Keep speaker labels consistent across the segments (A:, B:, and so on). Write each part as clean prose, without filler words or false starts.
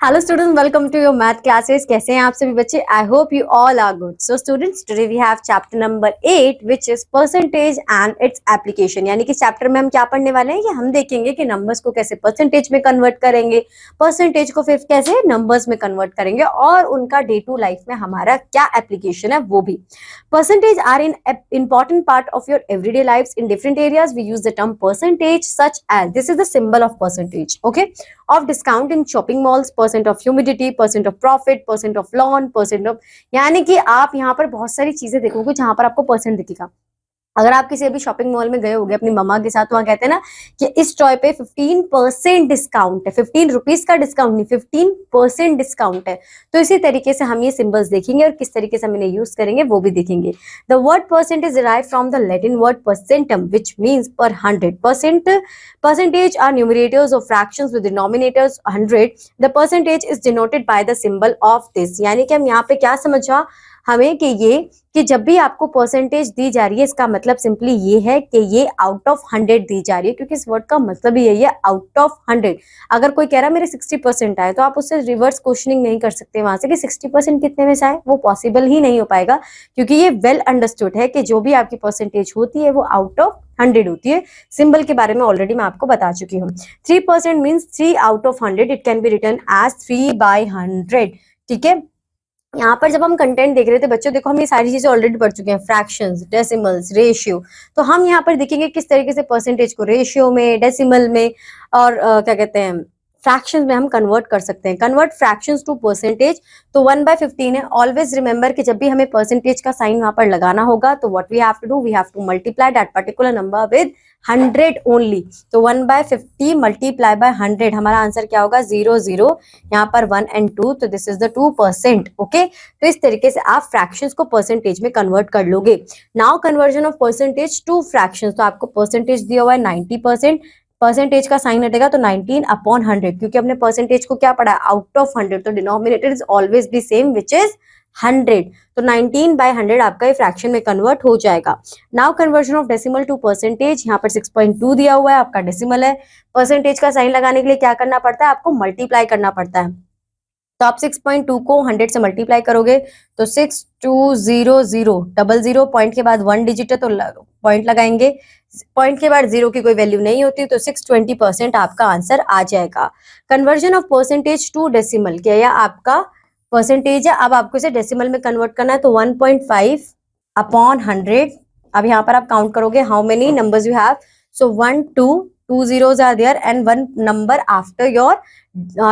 A: Hello students, welcome to your math classes. कैसे हैं आप सभी बच्चे? I hope you all are good. So students, today we have chapter number 8 which is percentage and its application. यानी कि chapter में हम क्या पढ़ने वाले हैं कि हम देखेंगे कि नंबर्स को कैसे परसेंटेज में कन्वर्ट करेंगे, परसेंटेज को फिर कैसे नंबर्स में कन्वर्ट करेंगे और उनका डे टू लाइफ में हमारा क्या एप्लीकेशन है वो भी. Percentage are an important part of your everyday lives. In different areas we use the term percentage such as, this is the symbol of percentage, okay, of discount in shopping malls, percent of humidity, percent of profit, percent of loan, percent of, यानी कि आप यहाँ पर बहुत सारी चीजें देखोगे जहां पर आपको परसेंट दिखेगा. अगर आप किसी अभी शॉपिंग मॉल में गए होगे अपनी मम्मा के साथ, वहां कहते हैं ना कि इस टॉय पे 15% डिस्काउंट है, 15 रुपीज का डिस्काउंट नहीं, 15% डिस्काउंट है. तो इसी तरीके से हम ये सिंबल्स देखेंगे और किस तरीके से हम इन्हें यूज करेंगे वो भी देखेंगे. The word percent is derived from the Latin word percentum which means per 100%. Percentage are numerators of fractions with denominators 100. The percentage is denoted by the symbol of this. यानी कि हम यहाँ पे क्या समझा हमें कि जब भी आपको परसेंटेज दी जा रही है इसका मतलब सिंपली ये है कि ये आउट ऑफ 100 दी जा रही है, क्योंकि इस वर्ड का मतलब ही यही है, आउट ऑफ 100. अगर कोई कह रहा है मेरे 60% आए तो आप उससे रिवर्स क्वेश्चनिंग नहीं कर सकते वहां से कि 60% कितने में से आए, वो पॉसिबल ही नहीं हो पाएगा, क्योंकि ये वेल अंडरस्टूड है कि जो भी आपकी परसेंटेज होती है वो आउट ऑफ 100 होती है. सिंबल के बारे में ऑलरेडी मैं आपको बता चुकी हूँ. 3% means 3 out of 100. It can be written as 3/100. ठीक है, यहाँ पर जब हम कंटेंट देख रहे थे बच्चों, देखो हम ये सारी चीजें ऑलरेडी पढ़ चुके हैं, फ्रैक्शंस, डेसिमल्स, रेशियो. तो हम यहाँ पर देखेंगे किस तरीके से परसेंटेज को रेशियो में, डेसिमल में और क्या कहते हैं फ्रैक्शंस में हम कन्वर्ट कर सकते हैं. Convert fractions to percentage. तो 1/15 है. ऑलवेज रिमेंबर कि जब भी हमें परसेंटेज का साइन वहां पर लगाना होगा तो what we have to do, we have to multiply that particular number with 100 only. तो 1/50 मल्टीप्लाई बाय 100, हमारा आंसर क्या होगा 0 0. यहाँ पर 1 and 2, तो दिस इज द 2%. ओके, तो इस तरीके से आप फ्रैक्शंस को परसेंटेज में कन्वर्ट कर लोगे. Now conversion of percentage two fractions. तो आपको परसेंटेज दिया हुआ है 90%, परसेंटेज का साइन हटेगा तो 19/100, क्योंकि हमने परसेंटेज को क्या पढ़ा, आउट ऑफ 100. तो denominator is always be same which is 100. तो 19/100 आपका ये फ्रैक्शन में कन्वर्ट हो जाएगा. Now conversion of decimal to percentage. यहाँ पर 6.2 दिया हुआ है, आपका डेसिमल है. परसेंटेज का साइन लगाने के लिए क्या करना पड़ता है, आपको मल्टीप्लाई करना पड़ता है. तो आप 6.2 को 100 से मल्टीप्लाई करोगे तो 6200 00 पॉइंट के बाद 1 डिजिट है तो पॉइंट लगाएंगे. पॉइंट के बाद 0 की कोई वैल्यू नहीं होती, तो 620% आपका आंसर आ जाएगा. Conversion of percentage to decimal. क्या यह आपका परसेंटेज है, अब आपको इसे डेसिमल में कन्वर्ट करना है. तो 1.5/100. अब यहाँ पर आप काउंट करोगे how many numbers you have. So 1 2 2 zeros are there and one number after your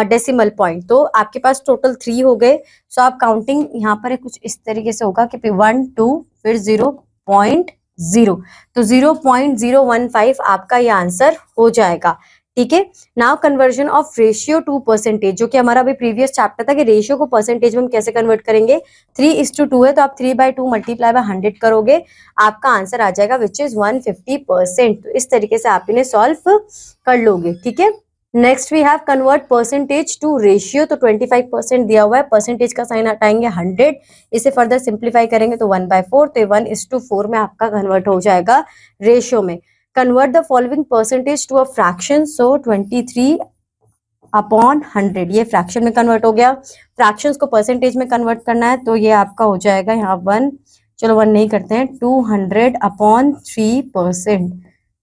A: decimal point. तो आपके पास टोटल 3 हो गए. सो आप काउंटिंग यहाँ पर कुछ इस तरीके से होगा कि 1 2 फिर 0.0, तो 0.015 आपका ये आंसर हो जाएगा. ठीक है. Now conversion of ratio two percentage, जो कि हमारा अभी प्रीवियस चैप्टर था कि रेशियो को परसेंटेज में हम कैसे कन्वर्ट करेंगे. 3:2 है तो आप 3/2 मल्टीप्लाई बाय 100 करोगे, आपका आंसर आ जाएगा विच इज 150%. तो इस तरीके से आप इन्हें सॉल्व कर लोगे. ठीक है. Next we have convert percentage to ratio. तो 25% दिया हुआ है, परसेंटेज का साइन हटाएंगे 100, इसे फर्दर सिंप्लीफाई करेंगे तो 1/4, तो 1:4 में आपका कन्वर्ट हो जाएगा रेशियो में. Convert the following percentage to a fraction. So 23/100 ये फ्रैक्शन में कन्वर्ट हो गया. फ्रैक्शंस को परसेंटेज में कन्वर्ट करना है तो ये आपका हो जाएगा यहाँ 1, चलो 1 नहीं करते हैं, 200/3%.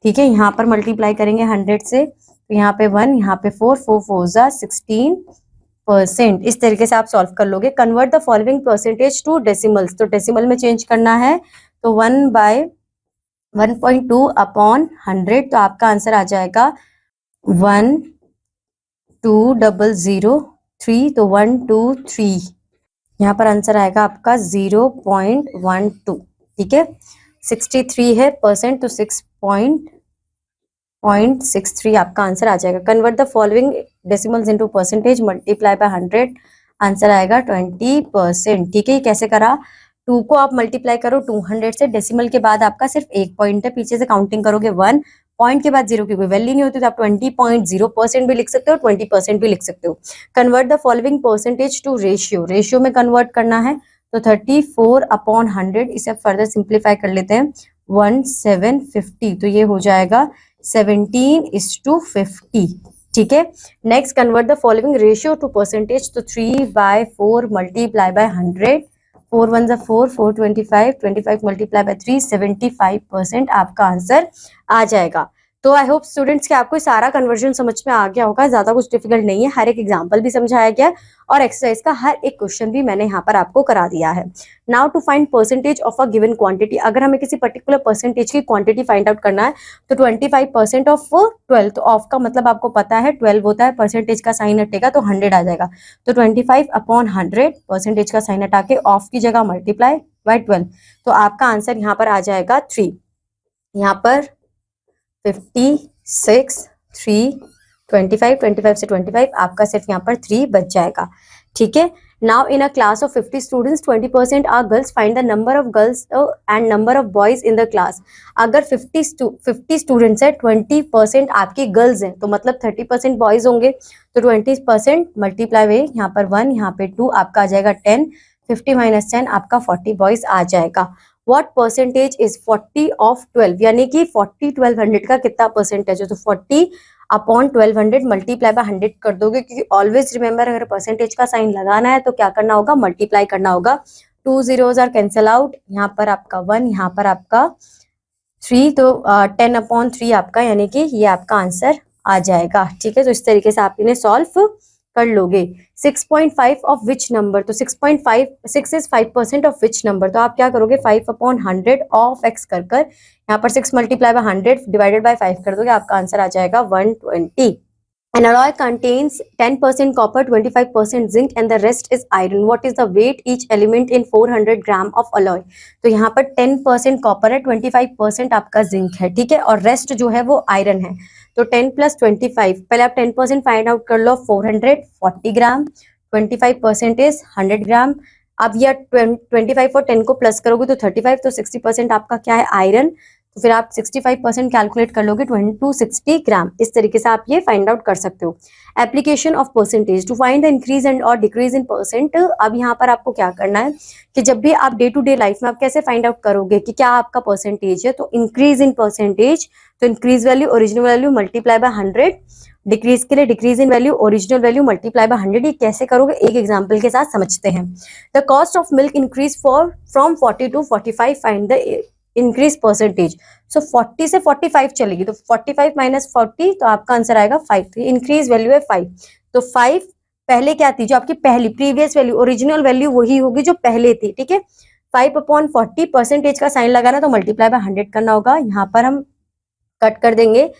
A: ठीक है, यहाँ पर मल्टीप्लाई करेंगे 100 से, तो यहाँ पे 1, यहाँ पे 4 4 4 16%. इस तरीके से आप सॉल्व कर लोगे. Convert the following percentage to decimals. तो डेसिमल में चेंज करना है तो 1/1.2/100. तो आपका आंसर आ जाएगा 12003. तो 123, यहाँ पर आंसर आएगा आपका 0.12. ठीक है, 63 है परसेंट तो 6.63 आपका आंसर आ जाएगा. Convert the following decimals into percentage, multiply by 100, answer आएगा 20%. ठीक है, कैसे करा, 2 को आप मल्टीप्लाई करो 200 से, डेसिमल के बाद आपका सिर्फ एक पॉइंट है, पीछे से काउंटिंग करोगे 1, पॉइंट के बाद 0 की कोई वैल्यू नहीं होती, तो आप 20.0% भी लिख सकते हो, 20% भी लिख सकते हो. Convert the following percentage to ratio. Ratio में कन्वर्ट करना है तो 34/100, इसे फर्दर सिंप्लीफाई कर लेते हैं 1750. तो ये हो जाएगा 17:50. ठीक है। Next, convert the following ratio two percentage. तो 3/4 मल्टीप्लाई बाय 100, 4 1 जा 4, 425, 25 मल्टीप्लाई बाय 3, 75% आपका आंसर आ जाएगा। तो आई होप स्टूडेंट्स कि आपको सारा कन्वर्जन समझ में आ गया होगा, ज्यादा कुछ डिफिकल्ट नहीं है, हर एक एग्जांपल भी समझाया गया और एक्सरसाइज का हर एक क्वेश्चन भी मैंने यहाँ पर आपको करा दिया है। Now to find percentage of a given quantity, अगर हमें किसी पर्टिकुलर परसेंटेज की क्वांटिटी फाइंड आउट करना है तो 25% ऑफ 12, तो ऑफ का मतलब आपको पता है 12 होता है, परसेंटेज का साइन हटेगा तो 100 आ जाएगा। तो 25/100 परसेंटेज का साइन हटा के ऑफ की जगह मल्टीप्लाई बाय 12, तो आपका आंसर यहाँ पर आ जाएगा 3। यहाँ पर 56, 3, 25, 25 से 25 आपका सिर्फ यहाँ पर 3 बच जाएगा। ठीक है। Now in a class of 50 students 20% are girls, find the number of girls and number of boys in the class. अगर 50 स्टूडेंट्स है, 20% आपकी गर्ल्स हैं, तो मतलब 30% बॉयज होंगे, तो 20% मल्टीप्लाई वे यहाँ पर 1, यहाँ पे 2 आपका आ जाएगा 10, 50 - 10 आपका 40 बॉयज आ जाएगा। What percentage is 40 of 12, यानी कि 40 1200 का कितना परसेंटेज है, तो 40/1200 मल्टीप्लाई बाय 100 कर दोगे, क्योंकि ऑलवेज रिमेंबर अगर परसेंटेज का साइन लगाना है तो क्या करना होगा, मल्टीप्लाई करना होगा। 2 zeros आर कैंसिल आउट, यहाँ पर आपका 1, यहाँ पर आपका 3, तो 10/3 आपका, यानी कि ये आपका आंसर आ जाएगा। ठीक है, तो इस तरीके से आप इन्हें सॉल्व कर लोगे। 6.5 ऑफ विच नंबर, तो 6 इज 5% ऑफ विच नंबर, तो आप क्या करोगे 5/100 ऑफ x कर यहाँ पर 6 मल्टीप्लाई बाय 100 डिवाइडेड बाय 5 कर दोगे, आपका आंसर आ जाएगा 120। An alloy contains 10% copper, 25% zinc and the rest is iron. What is the weight each element in 400 gram of alloy? तो यहाँ पर 10% कॉपर है, 25% आपका जिंक है, ठीक है, और रेस्ट जो है वो आयरन है। तो 10 + 25, पहले आप 10% फाइंड आउट कर लो, 440 ग्राम, 25% इज 100 ग्राम। अब यह 25 और 10 को प्लस करोगे तो 35, तो 60% आपका क्या है, आयरन, तो फिर आप 65% कैलकुलेट कर लोगे, 260 ग्राम। इस तरीके से आप ये फाइंड आउट कर सकते हो। Application of percentage, to find the increase and और डिक्रीज इन परसेंट। अब यहाँ पर आपको क्या करना है कि जब भी आप डे टू डे लाइफ में आप कैसे फाइंड आउट करोगे कि क्या आपका परसेंटेज है, तो इंक्रीज इन परसेंटेज, तो increase value original value multiply by 100, decrease के लिए decrease in value original value multiply by 100। ये कैसे करोगे, एक एग्जांपल के साथ समझते हैं। The cost of milk increase from 40 to 45, find the increase percentage. So 40 से 45 चलेगी, तो 45 - 40, तो आपका आंसर आएगा 5। तो इंक्रीज वैल्यू है 5, तो 5 पहले क्या थी, जो आपकी पहली प्रीवियस वैल्यू ओरिजिनल वैल्यू वही होगी जो पहले थी, ठीक है। 5/40 परसेंटेज का साइन लगाना, तो मल्टीप्लाई बाय 100 करना होगा, यहाँ पर हम कट कर देंगे।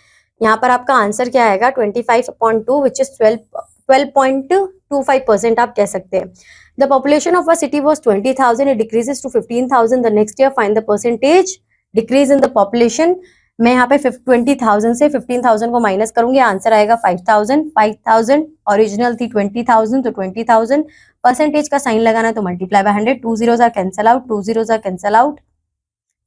A: यहाँ पर आपका आंसर क्या आएगा, 25/2 विच इज 12.25% आप कह सकते हैं। The population of a city was 20,000, it decreases to 15,000 the next year, find the percentage decrease in the population। मैं यहाँ पे 20,000 से 15,000 को माइनस करूंगी, आंसर आएगा 5,000। 5,000 ओरिजिनल थी 20,000, तो 20,000 परसेंटेज का साइन लगाना, तो multiply by 100, 2 zeros are cancel out, 2 zeros are cancel out,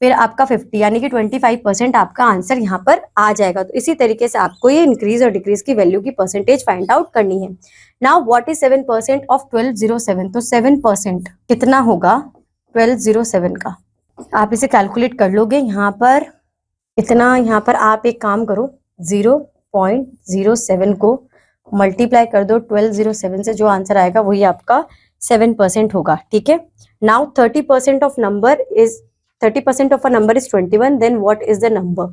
A: फिर आपका 50, यानी कि 25% आपका आंसर यहाँ पर आ जाएगा। तो इसी तरीके से आपको ये इंक्रीज और डिक्रीज की वैल्यू की परसेंटेज फाइंड आउट करनी है। नाउ व्हाट इज 7% ऑफ 1207, तो 7% कितना होगा 1207 का, आप इसे कैलकुलेट कर लोगे। यहाँ पर इतना, यहाँ पर आप एक काम करो, 0.07 को मल्टीप्लाई कर दो 1207 से, जो आंसर आएगा वही आपका 7% होगा, ठीक है। Now 30% of number is 30% of a number is 21, then what is the number.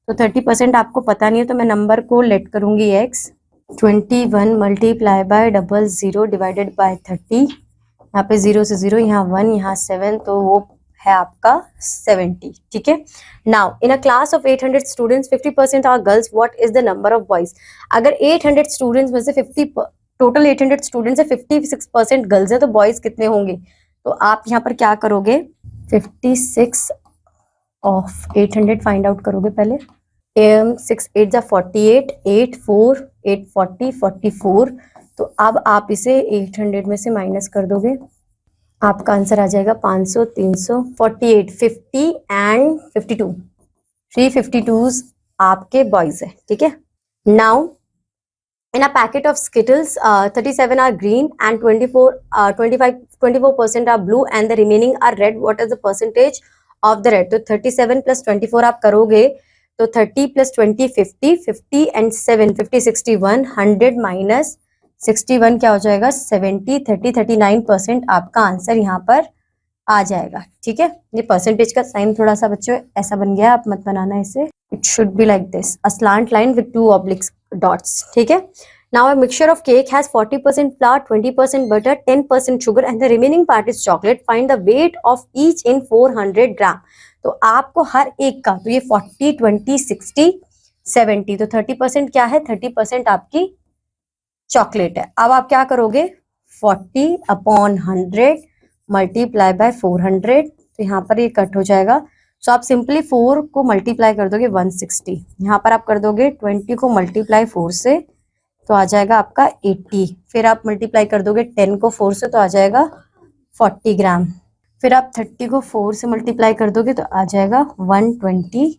A: तो 30% आपको पता नहीं है, तो मैं नंबर को लेट करूंगी x, 21 multiply by 00 divided by 30, यहाँ पे 0 से 0, यहाँ 1, यहाँ 7, तो वो है आपका 70, ठीक है। Now in a class of 800 students 50% are girls, what is the number of boys. अगर 800 स्टूडेंट्स में से 50, टोटल 800 स्टूडेंट्स है, 56% गर्ल्स है, तो बॉयज कितने होंगे। तो आप यहाँ पर क्या करोगे, 56 ऑफ 800 फाइंड आउट करोगे पहले। 6 8 जा 48, 8 4 8 40 44, तो अब आप इसे 800 में से माइनस कर दोगे, आपका आंसर आ जाएगा 500, 300, 48, 50 एंड 52, 352 आपके बॉयज है, ठीक है। Now in a packet of Skittles 37 are green and 24% are blue and the remaining are red, what is the percentage of the red। तो 37 + 24 आप करोगे तो 30 + 20 50, 50 एंड 7 50 61, 100 माइनस 61 क्या हो जाएगा 70, 30 39% आपका आंसर यहाँ पर आ जाएगा। ठीक है, ये परसेंटेज का साइन थोड़ा सा बच्चों ऐसा बन गया, आप मत बनाना इसे, it should be like this, a slant line with 2 oblique dots. ठीक है, now a mixture of cake has 40% flower, 20% butter, 10% sugar and the remaining part is chocolate, find the weight of each in 400 ग्राम। तो आपको हर एक का, तो ये 40 20 60 70, तो 30% क्या है, 30% आपकी चॉकलेट है। अब आप क्या करोगे, 40/100 मल्टीप्लाई बाय 400, तो यहाँ पर ये कट हो जाएगा। सो आप सिंपली 4 को मल्टीप्लाई कर दोगे 160, यहाँ पर आप कर दोगे 20 को मल्टीप्लाई 4 से तो आ जाएगा आपका 80, फिर आप मल्टीप्लाई कर दोगे 10 को 4 से तो आ जाएगा 40 ग्राम, फिर आप 30 को 4 से मल्टीप्लाई कर दोगे तो आ जाएगा 120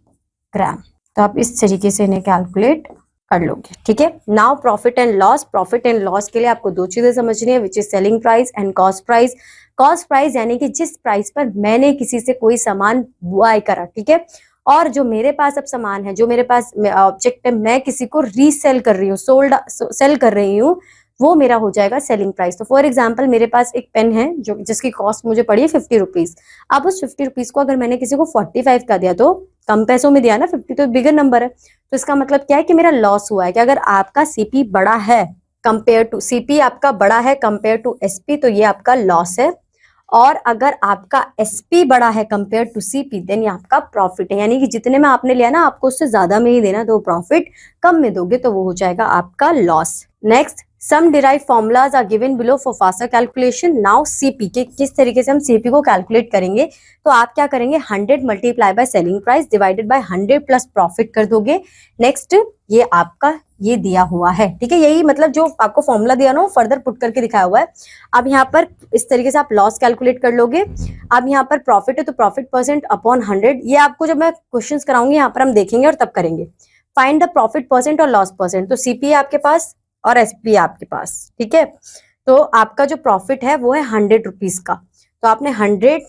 A: ग्राम। तो आप इस तरीके से इन्हें कैलकुलेट कर लोगे। ठीक है, now profit and loss. Profit and loss के लिए आपको दो चीजें समझनी है, which is selling price and cost price. Cost price यानी कि जिस प्राइस पर मैंने किसी से कोई सामान बाय करा, ठीक है, और जो मेरे पास अब सामान है, जो मेरे पास ऑब्जेक्ट है, मैं किसी को रीसेल कर रही हूँ, सेल कर रही हूँ, वो मेरा हो जाएगा सेलिंग प्राइस। तो फॉर एग्जाम्पल मेरे पास एक पेन है जो जिसकी कॉस्ट मुझे पड़ी है 50 रुपीज। अब उस 50 रुपीज को अगर मैंने किसी को 45 का दिया तो कम पैसों में दिया ना, 50 तो बिगर नंबर है, तो इसका मतलब क्या है कि मेरा लॉस हुआ है। कि अगर आपका सीपी बड़ा है कंपेयर टू सीपी, आपका बड़ा है कंपेयर टू एसपी, तो ये आपका लॉस है। और अगर आपका एसपी बड़ा है कंपेयर टू सीपी, देन ये आपका प्रॉफिट है। यानी कि जितने में आपने लिया ना, आपको उससे ज्यादा में ही देना, तो प्रॉफिट, कम में दोगे तो वो हो जाएगा आपका loss. Next, some derive formulas are given below for faster calculation. Now CP के किस तरीके से हम सीपी को कैलकुलेट करेंगे, तो आप क्या करेंगे, 100 multiply by selling price divided by 100 plus profit कर दोगे। नेक्स्ट, ये आपका ये दिया हुआ है, ठीक है, यही मतलब जो आपको फॉर्मूला दिया ना वो फर्दर पुट करके दिखाया हुआ है। अब यहाँ पर इस तरीके से आप लॉस कैलकुलेट कर लोगे। अब यहाँ पर प्रॉफिट है तो प्रॉफिट परसेंट अपॉन 100, ये आपको जब मैं क्वेश्चंस कराऊंगी यहाँ पर हम देखेंगे और तब करेंगे। फाइंड द प्रॉफिट परसेंट और लॉस परसेंट। तो सीपी आपके पास और एसपी आपके पास, ठीक है, तो आपका जो प्रॉफिट है वो है 100 रुपीज का, तो आपने 100,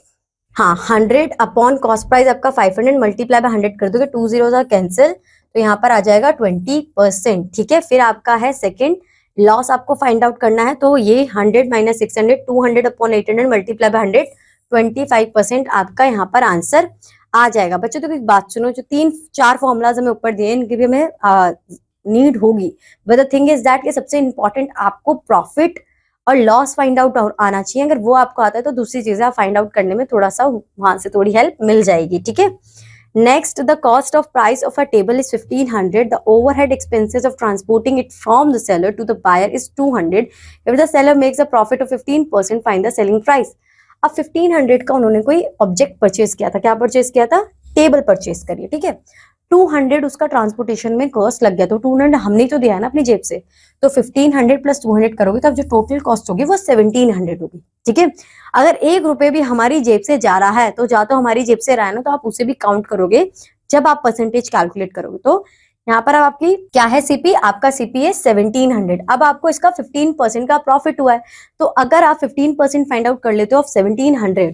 A: हाँ 100 अपॉन कॉस्ट प्राइस आपका 500 मल्टीप्लाई बाय 100 कर दोगे, 2 जीरो कैंसिल, तो यहाँ पर आ जाएगा 20%। ठीक है, फिर आपका है सेकंड लॉस, आपको फाइंड आउट करना है, तो ये 100 माइनस 600, 200 अपॉन 800 मल्टीप्लाई बाय 100, 25% आपका यहाँ पर आंसर आ जाएगा। बच्चों तो एक बात सुनो, जो 3-4 फॉर्मुलाज हमें ऊपर दिए इनकी भी हमें नीड होगी, but the thing is that कि सबसे इंपॉर्टेंट आपको प्रॉफिट और लॉस फाइंड आउट आना चाहिए। अगर वो आपको आता है तो दूसरी चीजें आप फाइंड आउट करने में थोड़ा सा वहां से थोड़ी हेल्प मिल जाएगी। ठीक है, next, the cost of price of a table is 1500, the overhead expenses of transporting it from the seller to the buyer is 200, if the seller makes a profit of 15%, find the selling price. अब 1500 का उन्होंने कोई object purchase किया था, क्या purchase किया था, table purchase करिए, ठीक है, 200 उसका ट्रांसपोर्टेशन में कॉस्ट लग गया, तो 200 हमने तो दिया है ना अपनी जेब से, तो 1500 प्लस 200 करोगे तो अब जो टोटल कॉस्ट होगी वो 1700 होगी। ठीक है, अगर 1 रुपए भी हमारी जेब से जा रहा है, तो जा तो हमारी जेब से रहा है ना, तो आप उसे भी काउंट करोगे जब आप परसेंटेज कैलकुलेट करोगे। तो यहाँ पर अब आपकी क्या है सीपी, आपका सीपी है 1700। अब आपको इसका 15% का प्रॉफिट हुआ है, तो अगर आप 15% फाइंड आउट कर लेते हो ऑफ 1700,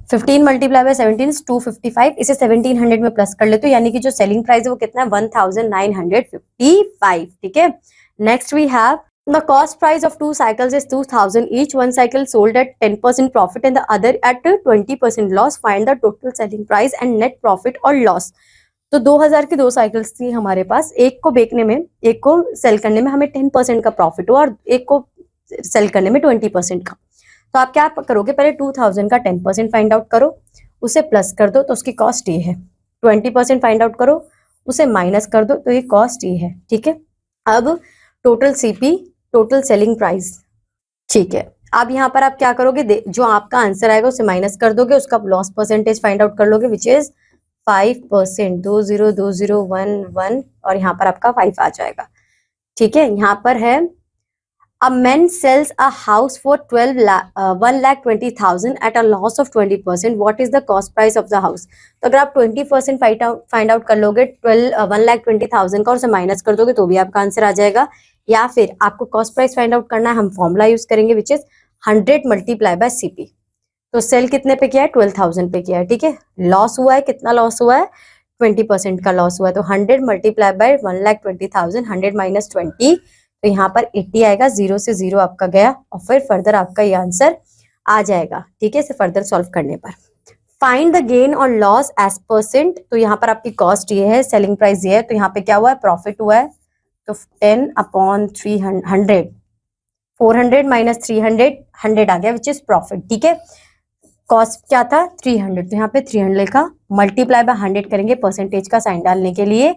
A: 15 मल्टीप्लाई बाय 17 इज 255, इसे 1700 में प्लस कर लेते हो, यानी कि जो सेलिंग प्राइस है वो कितना है 1955। ठीक है, next we have the cost price of 2 cycles is 2000 each, one cycle sold at 10% profit and the other at 20% loss, find the total selling price and net profit और लॉस। तो 2000 की 2 cycles थी हमारे पास, एक को बेचने में, एक को सेल करने में हमें 10% का प्रॉफिट हुआ और एक को सेल करने में 20% का। तो आप क्या करोगे, पहले 2000 का 10% फाइंड आउट करो, उसे प्लस कर दो तो उसकी कॉस्ट ये है, 20% फाइंड आउट करो, उसे माइनस कर दो तो ये कॉस्ट ये है। ठीक है, अब total CP, total selling price. ठीक है, अब यहाँ पर आप क्या करोगे, जो आपका आंसर आएगा उसे माइनस कर दोगे, उसका लॉस परसेंटेज फाइंड आउट कर लोगे, विच इज 5%, 202011 और यहाँ पर आपका 5 आ जाएगा। ठीक है, यहाँ पर है A man sells a house for 1,20,000 at a loss of 20%. What is the cost price of the house? तो अगर आप 20% फाइंड आउट कर लोगे 1,20,000 का और उसे माइनस कर दोगे तो भी आपका आंसर आ जाएगा। या फिर आपको कॉस्ट प्राइस फाइंड आउट करना है, हम फॉर्मूला यूज करेंगे which is 100 multiply by CP. तो सेल कितने पे किया है, 12,000 पे किया है। ठीक है, लॉस हुआ है, कितना लॉस हुआ है, 20% का लॉस हुआ है। तो 100 मल्टीप्लाई बाय 1,20,000, 100 माइनस 20, तो यहाँ पर 80 आएगा, 0 से 0 आपका गया और फिर फर्दर आपका ये आंसर आ जाएगा। ठीक है, इसे फर्दर सॉल्व करने पर फाइंड द गेन और लॉस एज परसेंट। तो यहाँ पर आपकी कॉस्ट ये है, सेलिंग प्राइस ये है, तो यहाँ पे क्या हुआ है, प्रॉफिट हुआ है। तो 10/300, 400 माइनस 300, 100 आ गया विच इज प्रॉफिट। ठीक है, कॉस्ट क्या था 300, तो यहाँ पे 300 का मल्टीप्लाई बाय 100 करेंगे परसेंटेज का साइन डालने के लिए,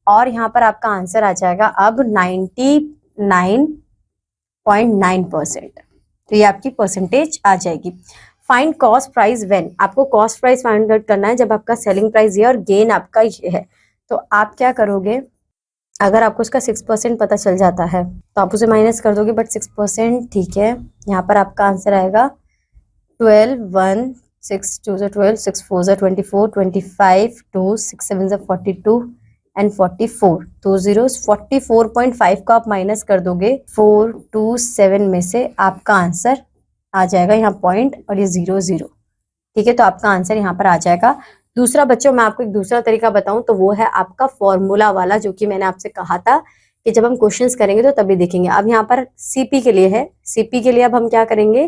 A: और यहाँ पर आपका आंसर आ जाएगा अब 99.9%। तो ये आपकी परसेंटेज आ जाएगी। फाइंड कॉस्ट प्राइस व्हेन, आपको कॉस्ट प्राइस फाइंड आउट करना है जब आपका सेलिंग प्राइस ये और गेन आपका ये है। तो आप क्या करोगे, अगर आपको उसका 6% पता चल जाता है तो आप उसे माइनस कर दोगे, बट 6% ठीक है। यहाँ पर आपका आंसर आएगा 12, 1, 6, 2 12, 6 4 24, 25, 2 6 7 42 एंड 44, 2 zeros, 44.5 का आप माइनस कर दोगे 427 में से, आपका आंसर आ जाएगा यहाँ पॉइंट और ये 0 0। ठीक है, तो आपका आंसर यहाँ पर आ जाएगा। दूसरा बच्चों मैं आपको एक दूसरा तरीका बताऊं तो वो है आपका फॉर्मूला वाला, जो कि मैंने आपसे कहा था कि जब हम क्वेश्चंस करेंगे तो तभी देखेंगे। अब यहाँ पर सीपी के लिए है, सीपी के लिए अब हम क्या करेंगे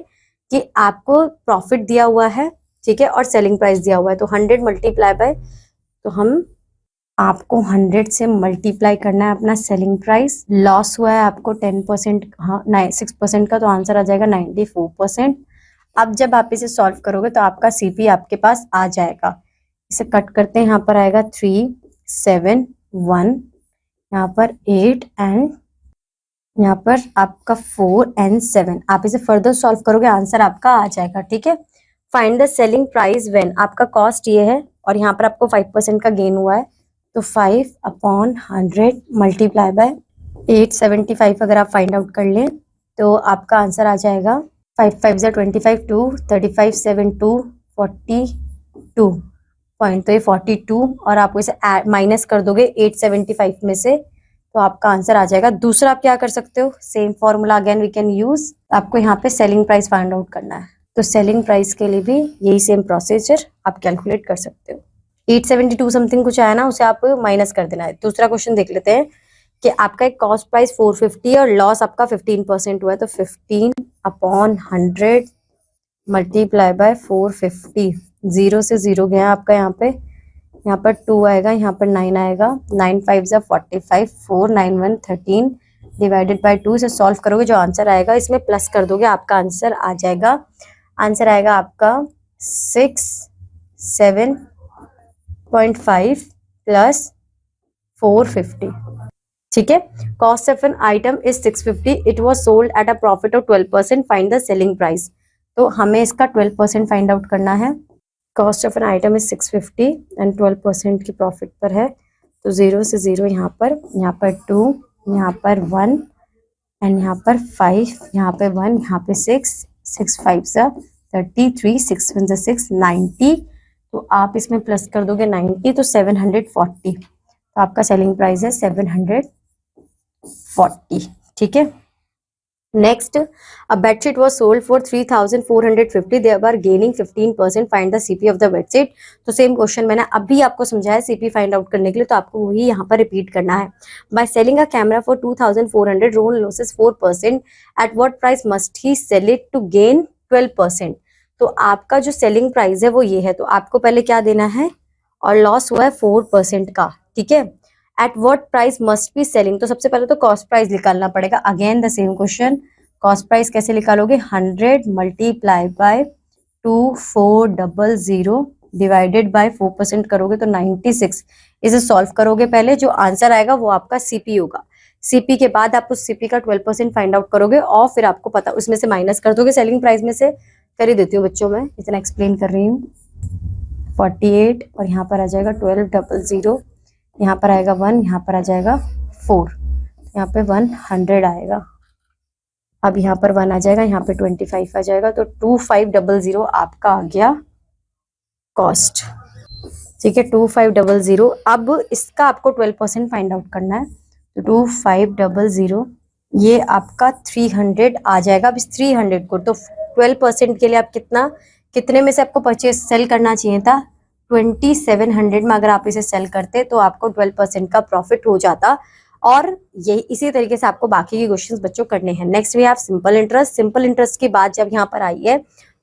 A: कि आपको प्रॉफिट दिया हुआ है, ठीक है, और सेलिंग प्राइस दिया हुआ है। तो 100 मल्टीप्लाई बाय, तो हम आपको 100 से मल्टीप्लाई करना है अपना सेलिंग प्राइस। लॉस हुआ है आपको 10%, हाँ 6% का, तो आंसर आ जाएगा 94%। अब जब आप इसे सॉल्व करोगे तो आपका सीपी आपके पास आ जाएगा। इसे कट करते हैं, यहाँ पर आएगा 3 7 1, यहाँ पर 8 एंड यहाँ पर आपका 4 एंड 7। आप इसे फर्दर सॉल्व करोगे, आंसर आपका आ जाएगा। ठीक है, find the selling price when, आपका कॉस्ट ये है और यहाँ पर आपको 5% का गेन हुआ है। तो 5/100 मल्टीप्लाई बाय 875 अगर आप फाइंड आउट कर लें तो आपका आंसर आ जाएगा 5 5 25, 2 35 7 2 42 पॉइंट, तो ये 42 और आप इसे माइनस कर दोगे 875 में से, तो आपका आंसर आ जाएगा। दूसरा आप क्या कर सकते हो, same formula again we can use. आपको यहाँ पे सेलिंग प्राइस फाइंड आउट करना है, तो सेलिंग प्राइस के लिए भी यही सेम प्रोसीजर आप कैलकुलेट कर सकते हो। 872 समथिंग कुछ आया ना, उसे आप माइनस कर देना है। दूसरा क्वेश्चन देख लेते हैं कि आपका एक कॉस्ट प्राइस 450 और लॉस आपका 15% हुआ है। तो 15/100 मल्टीप्लाई बाय 450, 0 से 0 गया आपका यहाँ पर 2 आएगा, यहाँ पर 9 आएगा, 9 5 45, 4 9 1 13 डिवाइडेड बाय 2 से सॉल्व करोगे, जो आंसर आएगा इसमें प्लस कर दोगे, आपका आंसर आ जाएगा। आंसर आएगा आपका 67.5 प्लस 450। ठीक है, cost of an item is 650, it was sold at a profit of 12%, find the selling price. तो हमें इसका 12% फाइंड आउट करना है। Cost of an item is 650 and 12% की प्रॉफिट पर है, तो 0 से 0 यहाँ पर 2, यहाँ पर 1 एंड यहाँ पर 5, यहाँ पे 1, यहाँ पे 6, 6 5 33, 6 1 6 90, तो आप इसमें प्लस कर दोगे 90, तो 740, तो आपका सेलिंग प्राइस है 740। ठीक है, next, a bedsheet was sold for 3,450, thereby gaining 15%, find the CP of the bedsheet। तो सेम क्वेश्चन मैंने अभी आपको समझाया CP फाइंड आउट करने के लिए, तो आपको वही यहाँ पर रिपीट करना है। By selling a camera for 2,400, Rohan loses 4%, at what price must he sell it to gain 12%? तो आपका जो सेलिंग प्राइस है वो ये है, तो आपको पहले क्या देना है, और लॉस हुआ है 4% का। ठीक है, at what price must be selling, तो सबसे पहले तो कॉस्ट प्राइस निकालना पड़ेगा। Again the same question, cost price कैसे निकालोगे, 100 मल्टीप्लाई बाय 2400 डिवाइडेड बाय 4% करोगे तो 96। इसे सॉल्व करोगे पहले, जो आंसर आएगा वो आपका सीपी होगा। सीपी के बाद आप उस सीपी का 12% फाइंड आउट करोगे और फिर आपको पता उसमें से माइनस कर दोगे सेलिंग प्राइस में से। कर ही देती हूँ बच्चों, मैं इतना एक्सप्लेन कर रही हूँ। 48 और यहाँ पर आ जाएगा 1200, यहाँ पर आएगा 1, यहाँ पर आ जाएगा 4, यहाँ पे 100 आएगा। अब यहाँ पर 1 आ जाएगा, यहाँ पे 25 आ जाएगा, तो 2500 आपका आ गया कॉस्ट। ठीक है, 2500। अब इसका आपको 12% फाइंड आउट करना है, तो 2500 ये आपका 300 आ जाएगा। अब इस 300 को तो 12% के लिए आप कितने में से आपको परचेज सेल करना चाहिए था, 2700 में अगर आप इसे सेल करते तो आपको 12% का प्रॉफिट हो जाता। और यही इसी तरीके से आपको बाकी के क्वेश्चंस बच्चों करने हैं। Next we have simple interest. Simple interest की बात जब यहाँ पर आई है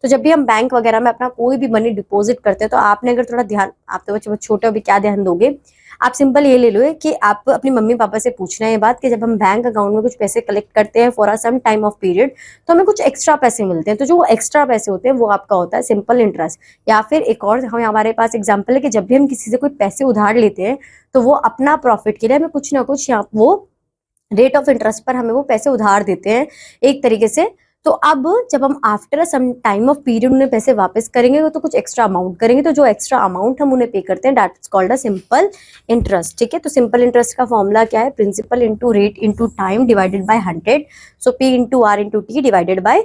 A: तो जब भी हम बैंक वगैरह में अपना कोई भी मनी डिपॉजिट करते हैं तो आपने अगर थोड़ा ध्यान, आप तो बच्चे छोटे अभी क्या ध्यान दोगे, आप सिंपल ये ले लो कि आप अपनी मम्मी पापा से पूछना है ये बात कि जब हम बैंक अकाउंट में कुछ पैसे कलेक्ट करते हैं for a some time of period तो हमें कुछ एक्स्ट्रा पैसे मिलते हैं, तो जो एक्स्ट्रा पैसे होते हैं वो आपका होता है सिंपल इंटरेस्ट। या फिर एक और हमारे पास एग्जाम्पल है कि जब भी हम किसी से कोई पैसे उधार लेते हैं तो वो अपना प्रॉफिट के लिए हमें कुछ ना कुछ यहाँ वो रेट ऑफ इंटरेस्ट पर हमें वो पैसे उधार देते हैं एक तरीके से। तो अब जब हम after some time of period उन्हें पैसे वापस करेंगे तो कुछ एक्स्ट्रा अमाउंट करेंगे, तो जो एक्स्ट्रा अमाउंट हम उन्हें पे करते हैं that is called a simple interest. ठीक है, तो सिंपल इंटरेस्ट का फॉर्मूला क्या है, principal into rate into time divided by 100, so P into R into T divided by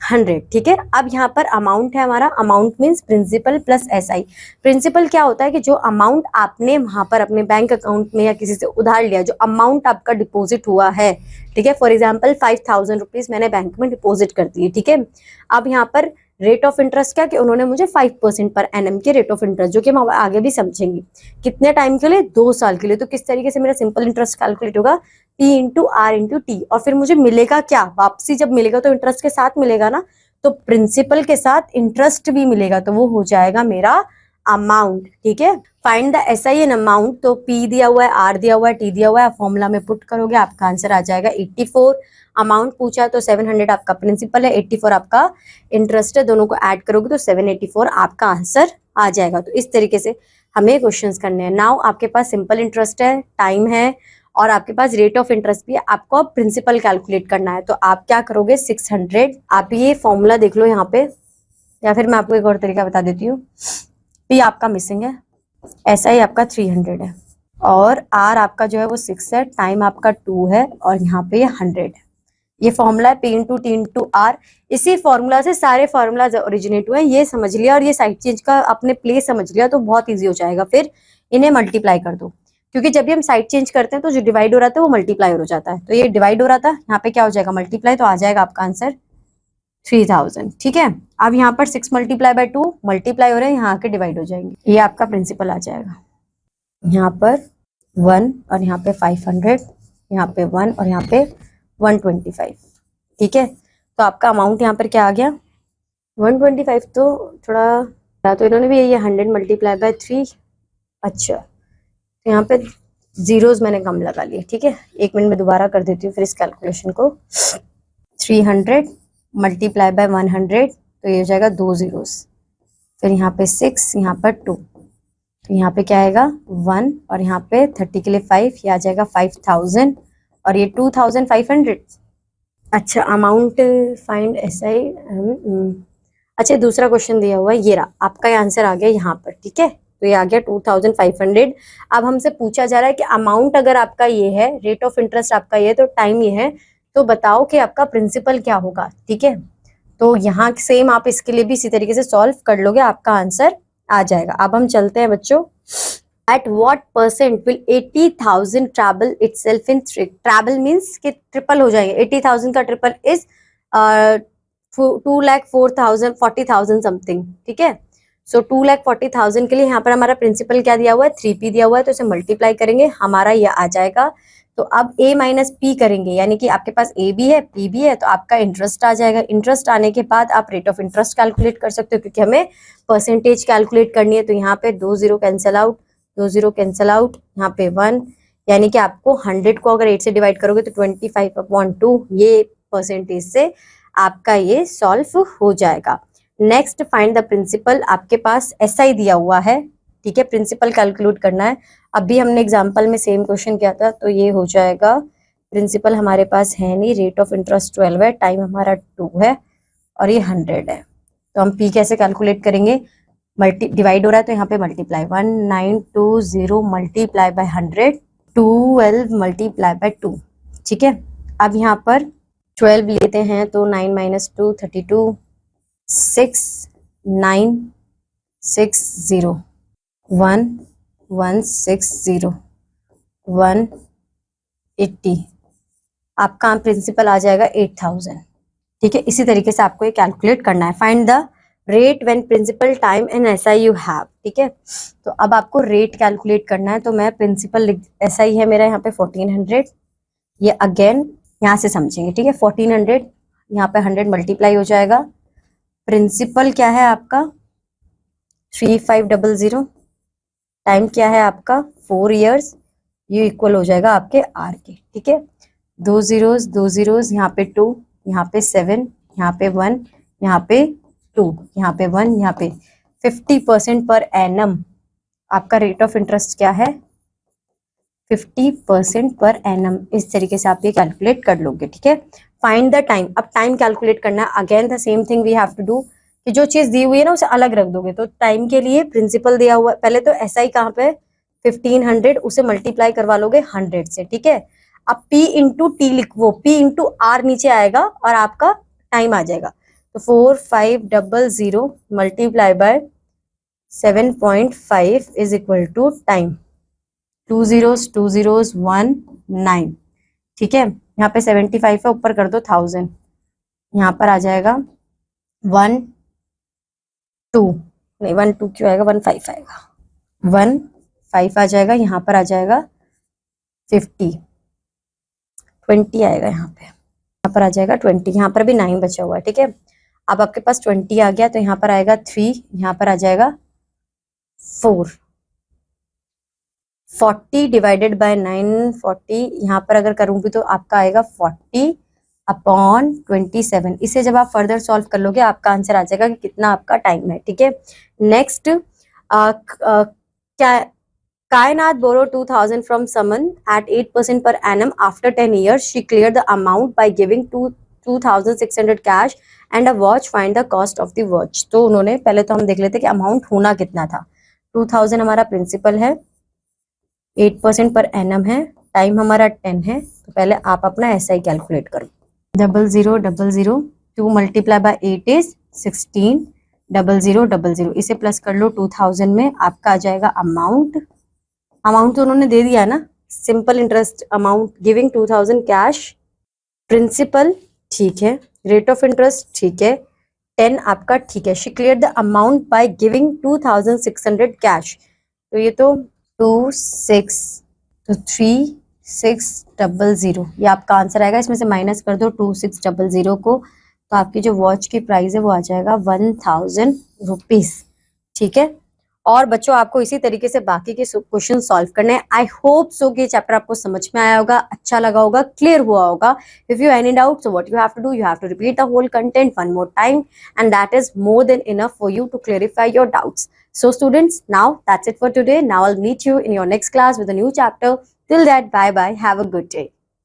A: 100। ठीक है, अब यहाँ पर अमाउंट है हमारा, amount means principal plus SI. Principal क्या होता है कि जो अमाउंट आपने वहां पर अपने बैंक अकाउंट में या किसी से उधार लिया, जो अमाउंट आपका डिपॉजिट हुआ है, ठीक है, फॉर एग्जाम्पल 5000 रुपीज मैंने बैंक में डिपॉजिट कर दिए। ठीक है, अब यहाँ पर रेट ऑफ इंटरेस्ट क्या कि उन्होंने मुझे 5% पर एनएम के रेट ऑफ इंटरेस्ट, जो कि हम आगे भी समझेंगे, कितने टाइम के लिए, 2 साल के लिए। तो किस तरीके से मेरा सिंपल इंटरेस्ट कैलकुलेट होगा, P into R into T. और फिर मुझे मिलेगा क्या, वापसी जब मिलेगा तो इंटरेस्ट के साथ मिलेगा ना, तो प्रिंसिपल के साथ इंटरेस्ट भी मिलेगा, तो वो हो जाएगा मेरा अमाउंट। ठीक है, find the SI an amount, तो पी दिया हुआ है, आर दिया हुआ है, टी दिया हुआ है, फॉर्मूला में पुट करोगे आपका आंसर आ जाएगा 84। अमाउंट पूछा तो 700 आपका प्रिंसिपल है, 84 आपका इंटरेस्ट है, दोनों को ऐड करोगे तो 784 आपका आंसर आ जाएगा। तो इस तरीके से हमें क्वेश्चंस करने हैं। नाउ आपके पास सिंपल इंटरेस्ट है, टाइम है और आपके पास रेट ऑफ इंटरेस्ट भी है, आपको अब प्रिंसिपल कैलकुलेट करना है। तो आप क्या करोगे, 600, आप ये फॉर्मूला देख लो यहाँ पे, या फिर मैं आपको एक और तरीका बता देती हूँ। पी आपका मिसिंग है, एसआई आपका 300 है और आर आपका जो है वो 6 है, टाइम आपका 2 है और यहाँ पे 100 है। ये फॉर्मूला है, P into T into R. इसी फॉर्मूला से सारे फॉर्मूलाज ओरिजिनेट हुए हैं, ये समझ लिया और ये साइड चेंज का अपने प्लेस समझ लिया तो बहुत ईजी हो जाएगा। फिर इन्हें मल्टीप्लाई कर दो, क्योंकि जब भी हम साइड चेंज करते हैं तो जो डिवाइड हो रहा था वो मल्टीप्लाई हो जाता है, तो ये डिवाइड हो रहा था, यहाँ पे क्या हो जाएगा, मल्टीप्लाई, तो आ जाएगा आपका आंसर 3000। ठीक है, अब यहाँ पर 6 मल्टीप्लाई बाय 2 मल्टीप्लाई हो रहे हैं, यहाँ के डिवाइड हो जाएंगे, ये आपका प्रिंसिपल आ जाएगा। यहाँ पर 1 और यहाँ पे 500, यहाँ पे 1 और यहाँ पे 125। ठीक है, तो आपका अमाउंट यहाँ पर क्या आ गया, 125। तो थोड़ा तो इन्होंने भी ये 100 मल्टीप्लाई बाय 3, अच्छा तो यहाँ पे जीरोस मैंने कम लगा लिए। ठीक है, 1 मिनट में दोबारा कर देती हूँ फिर इस कैलकुलेशन को। 300 मल्टीप्लाई बाय 100, तो ये हो जाएगा 2 जीरोस, फिर यहाँ पे 6, यहाँ पर 2, तो यहाँ पे क्या आएगा 1 और यहाँ पे 30 के लिए 5, ये आ जाएगा 5000 और ये 2500। अच्छा, अमाउंट फाइंड एसआई। अच्छा, दूसरा क्वेश्चन दिया हुआ है, ये रहा आपका आंसर आ गया यहाँ पर। ठीक है, तो ये आ गया 2500। अब हमसे पूछा जा रहा है कि अमाउंट अगर आपका ये है, रेट ऑफ इंटरेस्ट आपका ये है, तो टाइम ये है, तो बताओ कि आपका प्रिंसिपल क्या होगा। ठीक है, तो यहाँ सेम आप इसके लिए भी इसी तरीके से सॉल्व कर लोगे, आपका आंसर आ जाएगा। अब हम चलते हैं बच्चों, at what percent will 80,000 travel itself in travel means कि ट्रिपल हो जाएंगे, 80,000 का ट्रिपल इज 2,04,000 40,000 समथिंग। ठीक है, सो 2,40,000 के लिए यहाँ पर हमारा प्रिंसिपल क्या दिया हुआ है, 3p दिया हुआ है, तो इसे मल्टीप्लाई करेंगे, हमारा ये आ जाएगा। तो अब a माइनस पी करेंगे, यानी कि आपके पास a भी है p भी है, तो आपका इंटरेस्ट आ जाएगा। इंटरेस्ट आने के बाद आप रेट ऑफ इंटरेस्ट कैलकुलेट कर सकते हो, क्योंकि हमें परसेंटेज कैलकुलेट करनी है। तो यहाँ पे 2 zero cancel out, 2 zero cancel out, यहाँ पे 1, यानी कि आपको 100 को अगर 8 से डिवाइड करोगे तो 25/2, ये परसेंटेज से आपका ये सॉल्व हो जाएगा। नेक्स्ट फाइंड द प्रिंसिपल, आपके पास एसआई दिया हुआ है। ठीक है, प्रिंसिपल कैलकुलेट करना है। अभी हमने एग्जांपल में सेम क्वेश्चन किया था, तो ये हो जाएगा, प्रिंसिपल हमारे पास है नहीं, रेट ऑफ इंटरेस्ट 12 है, टाइम हमारा 2 है और ये 100 है। तो हम पी कैसे कैलकुलेट करेंगे, डिवाइड हो रहा है तो यहाँ पे multiply, 1920 multiply by 100, 12 multiply by 2। ठीक है, अब यहाँ पर 12 लेते हैं तो 9 माइनस 2 32, 6 9 6 0 1 1 6 0 180, आपका प्रिंसिपल आ जाएगा 8000। ठीक है, इसी तरीके से आपको ये कैलकुलेट करना है। Find the rate when principal time in SI you have, ठीक है। तो अब आपको रेट कैलकुलेट करना है, तो मैं प्रिंसिपल एसआई है मेरा यहाँ पे 1400, ये अगेन यहाँ से समझेंगे, ठीक है। 1400 यहाँ पे 100 मल्टीप्लाई हो जाएगा, प्रिंसिपल क्या है आपका 3500, टाइम क्या है आपका 4 इयर्स, ये इक्वल हो जाएगा आपके आर के, ठीक है। 2 zeros यहाँ पे 2, यहाँ पे 7, यहाँ पे 1, यहाँ पे 2, यहाँ पे 1, यहाँ पे 50% पर एनम आपका रेट ऑफ इंटरेस्ट क्या है 50% पर एनम। इस तरीके से आप ये कैलकुलेट कर लोगे, ठीक है। फाइंड द टाइम, अब टाइम कैलकुलेट करना है, again the same thing we have to do, कि जो चीज दी हुई है ना उसे अलग रख दोगे। तो टाइम के लिए प्रिंसिपल दिया हुआ, पहले तो एसआई कहाँ पे 1500, उसे मल्टीप्लाई करवा लोगे 100 से, ठीक है। अब P इंटू टी लिखो, P इंटू आर नीचे आएगा और आपका टाइम आ जाएगा। तो 4500 multiply by 7.5 is equal to time, 2 zeros 1 9, ठीक है। यहाँ पे 75 है, ऊपर कर दो 1000, यहाँ पर आ जाएगा 1 2, नहीं 1 2 क्यों आएगा, 1 5 आएगा, 1 5 आ जाएगा, यहाँ पर आ जाएगा 50 20 आएगा, यहाँ पर आ जाएगा 20, यहाँ पर भी 9 बचा हुआ है, ठीक है। अब आपके पास 20 आ गया, तो यहाँ पर आएगा 3, यहाँ पर आ जाएगा 4, 40 डिवाइडेड बाय 9, 40 यहाँ पर अगर करूंगी तो आपका आएगा 40 अपॉन 27। इसे जब आप फर्दर सॉल्व कर लोगे आपका आंसर आ जाएगा कि कितना आपका टाइम है, ठीक है। नेक्स्ट, क्या कायनात borrowed 2000 from someone at 8% per annum. After 10 years, she cleared the amount by giving 2600 cash and a watch. Find the cost of the watch. तो उन्होंने, पहले तो हम देख लेते कि अमाउंट होना कितना था। 2000 हमारा प्रिंसिपल है, 8% पर एनम है, टाइम हमारा 10 है। तो पहले आप अपना एसआई कैलकुलेट करो। 0000 2 मल्टीप्लाई बाय 8 इज 16, 0000 इसे प्लस कर लो 2000 में, आपका आ जाएगा अमाउंट तो उन्होंने दे दिया ना, simple interest amount, giving 2000 cash, principal ठीक है, रेट ऑफ इंटरेस्ट ठीक है, 10 आपका ठीक है। She clear the amount by giving 2600 cash, तो ये तो 3600 ये आपका आंसर आएगा। इसमें से माइनस कर दो 2600 को, तो आपकी जो वॉच की प्राइस है वो आ जाएगा 1000 रुपीज, ठीक है। और बच्चों आपको इसी तरीके से बाकी के क्वेश्चन सॉल्व करने हैं। आई होप सो कि चैप्टर आपको समझ में आया होगा, अच्छा लगा होगा, क्लियर हुआ होगा। If you any doubt, so what you have to do, you have to repeat the whole content one more time and that is more than enough for you to clarify your doubts. So students, now that's it for today. Now I'll meet you in your next class with a new chapter. Till that, bye bye. Have a good day.